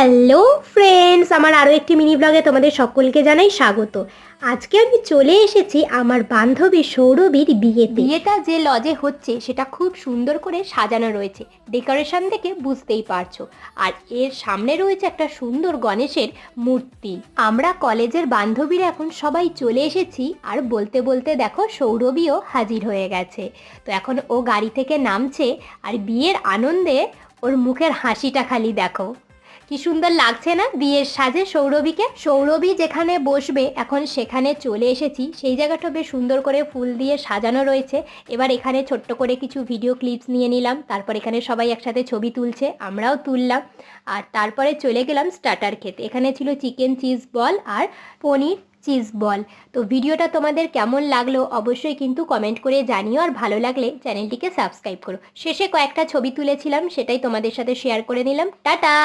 Hello friends, আমার আরও একটি মিনি ব্লগে তোমাদের সকলকে জানাই স্বাগত। আজকে আমি চলে এসেছি আমার বান্ধবী সৌরভীর বিয়েতে। বিয়েটা যে লজে হচ্ছে সেটা খুব সুন্দর করে সাজানো রয়েছে, ডেকোরেশন দেখে বুঝতেই পারছো। আর এর সামনে রয়েছে একটা সুন্দর গণেশের মূর্তি। আমরা কলেজের বান্ধবীরা এখন সবাই চলে এসেছি, আর বলতে বলতে দেখো সৌরভীও হাজির হয়ে গেছে। তো এখন ও গাড়ি থেকে নামছে, আর বিয়ের আনন্দে ওর মুখের হাসিটা খালি দেখো, কি সুন্দর লাগছে না বিয়ের সাজে সৌরভীকে। সৌরভী যেখানে বসবে এখন সেখানে চলে এসেছি। সেই জায়গাটা বেশ সুন্দর করে ফুল দিয়ে সাজানো রয়েছে। এবার এখানে ছোট্ট করে কিছু ভিডিও ক্লিপস নিয়ে নিলাম, তারপর এখানে সবাই একসাথে ছবি তুলছে, আমরাও তুললাম। আর তারপরে চলে গেলাম স্টার্টার খেতে। এখানে ছিল চিকেন চিজ বল আর পনির চিজ বল। তো ভিডিওটা তোমাদের কেমন লাগলো অবশ্যই কিন্তু কমেন্ট করে জানিও, আর ভালো লাগলে চ্যানেলটিকে সাবস্ক্রাইব করো। শেষে কয়েকটা ছবি তুলেছিলাম, সেটাই তোমাদের সাথে শেয়ার করে নিলাম। টাটা।